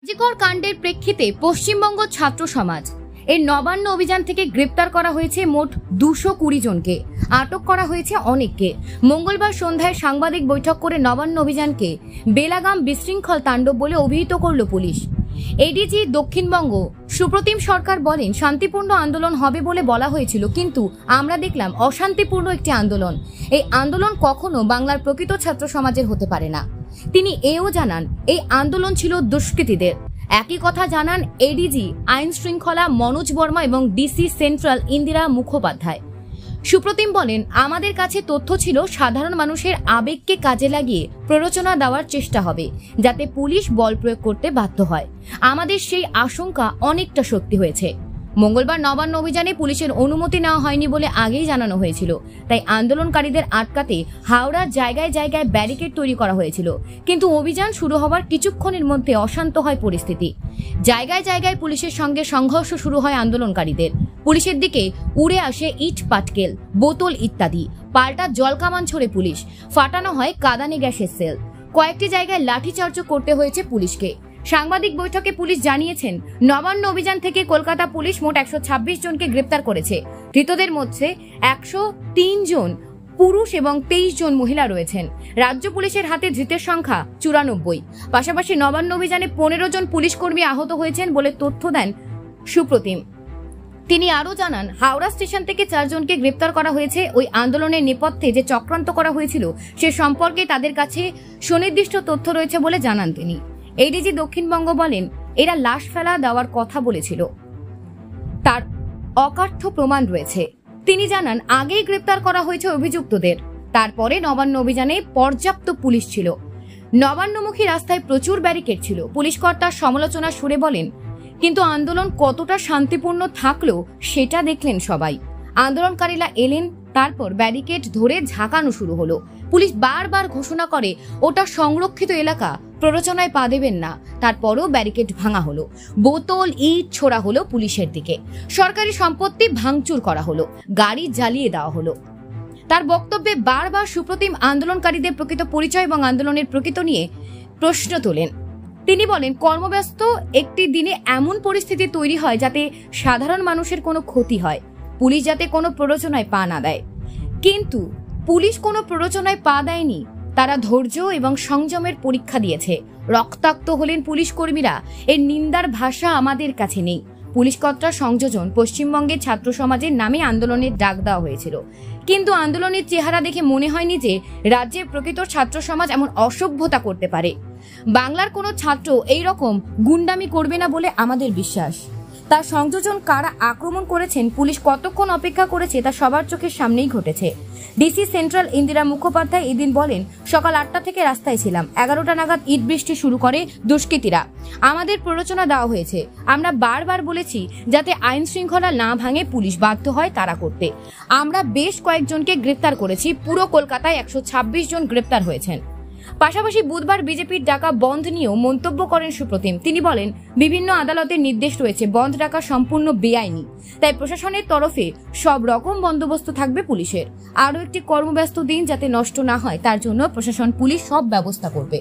জিকর কাণ্ডের প্রেক্ষিতে পশ্চিমবঙ্গ ছাত্র সমাজ এর নবান্ন অভিযান থেকে গ্রেপ্তার করা হয়েছে মোট 220 জনকে, আটক করা হয়েছে অনেককে। মঙ্গলবার সন্ধ্যায় সাংবাদিক বৈঠক করে নবান্ন অভিযানকে বেলাগাম বিশৃঙ্খল তাণ্ডব বলে অভিহিত করল পুলিশ। এডিজি দক্ষিণবঙ্গ সুপ্রতিম সরকার বলেন, শান্তিপূর্ণ আন্দোলন হবে বলে বলা হয়েছিল, কিন্তু আমরা দেখলাম অশান্তিপূর্ণ একটি আন্দোলন। এই আন্দোলন কখনো বাংলার প্রকৃত ছাত্র সমাজের হতে পারে না। তিনি এও জানান, এই আন্দোলন ছিল দুষ্কৃতীদের। একই কথা জানান এডিজি আইন শৃঙ্খলা মনোজ বর্মা এবং ডিসি সেন্ট্রাল ইন্দিরা মুখোপাধ্যায়। সুপ্রতিম বলেন, আমাদের কাছে তথ্য ছিল সাধারণ মানুষের আবেগকে কাজে লাগিয়ে প্ররোচনা দেওয়ার চেষ্টা হবে, যাতে পুলিশ বল প্রয়োগ করতে বাধ্য হয়। আমাদের সেই আশঙ্কা অনেকটা সত্যি হয়েছে। মঙ্গলবার নবান্ন অভিযানে পুলিশের অনুমতি নেওয়া হয়নি বলে আগেই জানানো হয়েছিল, তাই আন্দোলনকারীদের আটকাতে হাওড়ার জায়গায় জায়গায় ব্যারিকেড তৈরি করা হয়েছিল। কিন্তু অভিযান শুরু হওয়ার কিছুক্ষণের মধ্যে অশান্ত হয় পরিস্থিতি। জায়গায় জায়গায় পুলিশের সঙ্গে সংঘর্ষ শুরু হয় আন্দোলনকারীদের। পুলিশের দিকে উড়ে আসে ইট পাটকেল, বোতল ইত্যাদি। পাল্টা জলকামান ছোড়ে পুলিশ, ফাটানো হয় কাঁদানে গ্যাসের সেল। কয়েকটি জায়গায় লাঠিচার্জও করতে হয়েছে পুলিশকে। সাংবাদিক বৈঠকে পুলিশ জানিয়েছেন, নবান্ন অভিযান থেকে কলকাতা পুলিশ মোট 126 জনকে গ্রেপ্তার করেছে। ধৃতদের মধ্যে 103 জন পুরুষ এবং 23 জন মহিলা রয়েছেন। রাজ্য পুলিশের হাতে ধৃতের সংখ্যা 94। পাশাপাশি নবান্ন অভিযানে 15 জন পুলিশ কর্মী আহত হয়েছেন বলে তথ্য দেন সুপ্রতিম। তিনি আরও জানান, হাওড়া স্টেশন থেকে 4 জনকে গ্রেপ্তার করা হয়েছে। ওই আন্দোলনের নেপথ্যে যে চক্রান্ত করা হয়েছিল সে সম্পর্কে তাদের কাছে সুনির্দিষ্ট তথ্য রয়েছে বলে জানান তিনি। এডিজি দক্ষিণবঙ্গ বলেন, এরা লাশ ফেলা দেওয়ার কথা বলেছিল, তার অকাঠ্য প্রমাণ রয়েছে। তিনি জানান, আগেই গ্রেপ্তার করা হয়েছে অভিযুক্তদের। তারপরে নবান্ন অভিযানে পর্যাপ্ত পুলিশ ছিল। নবান্নমুখী রাস্তায় প্রচুর ব্যারিকেড ছিল। পুলিশ কর্তার সমালোচনা সুরে বলেন, কিন্তু আন্দোলন কতটা শান্তিপূর্ণ থাকলো সেটা দেখলেন সবাই। আন্দোলনকারীরা এলেন, তারপর ব্যারিকেড ধরে ঝাঁকানো শুরু হলো। পুলিশ বারবার ঘোষণা করে ওটা সংরক্ষিত এলাকা, প্ররোচনায় পা দেবেন না। তারপরও ব্যারিকেড ভাঙা হলো, বোতল ইট ছোড়া হলো পুলিশের দিকে, সরকারি সম্পত্তি ভাঙচুর করা হলো, গাড়ি জ্বালিয়ে দেওয়া হলো। তার বক্তব্যে বারবার সুপ্রতিম আন্দোলনকারীদের প্রকৃত পরিচয় এবং আন্দোলনের প্রকৃত নিয়ে প্রশ্ন তোলেন। তিনি বলেন, কর্মব্যস্ত একটি দিনে এমন পরিস্থিতি তৈরি হয় যাতে সাধারণ মানুষের কোনো ক্ষতি হয়, পুলিশ যাতে কোনো প্ররোচনায় পা না দেয়। কিন্তু পুলিশ কোনো প্ররোচনায় পা দেয়নি। তারা ধৈর্য এবং সংযমের পরীক্ষা দিয়েছে। রক্তাক্ত হলেন পুলিশ কর্মীরা। এর নিন্দার ভাষা আমাদের কাছে নেই। পুলিশ কর্তার সংযোজন পশ্চিমবঙ্গের ছাত্র সমাজের নামে আন্দোলনের ডাক দেওয়া হয়েছিল, কিন্তু আন্দোলনের চেহারা দেখে মনে হয়নি যে রাজ্যের প্রকৃত ছাত্র সমাজ এমন অসভ্যতা করতে পারে। বাংলার কোনো ছাত্র এই রকম গুন্ডামি করবে না বলে আমাদের বিশ্বাস। তার সংযোজন কারা আক্রমণ করেছেন, পুলিশ কতক্ষণ অপেক্ষা করেছে, তা সবার চোখের সামনেই ঘটেছে। ডিসি সেন্ট্রাল ইন্দিরা মুখোপাধ্যায় এদিন বলেন, সকাল 8টা থেকে রাস্তায় ছিলাম। 11টা নাগাদ ইট বৃষ্টি শুরু করে দুষ্কৃতীরা। আমাদের প্ররোচনা দেওয়া হয়েছে। আমরা বারবার বলেছি যাতে আইন শৃঙ্খলা না ভাঙে, পুলিশ বাধ্য হয় তারা করতে। আমরা বেশ কয়েকজনকে গ্রেপ্তার করেছি। পুরো কলকাতায় 126 জন গ্রেপ্তার হয়েছেন। পাশাপাশি বুধবার বিজেপির ডাকা বন্ধ নিয়েও মন্তব্য করেন সুপ্রতিম। তিনি বলেন, বিভিন্ন আদালতের নির্দেশ রয়েছে, বন্ধ ডাকা সম্পূর্ণ বেআইনি। তাই প্রশাসনের তরফে সব রকম বন্দোবস্ত থাকবে পুলিশের। আরও একটি কর্মব্যস্ত দিন যাতে নষ্ট না হয়, তার জন্য প্রশাসন পুলিশ সব ব্যবস্থা করবে।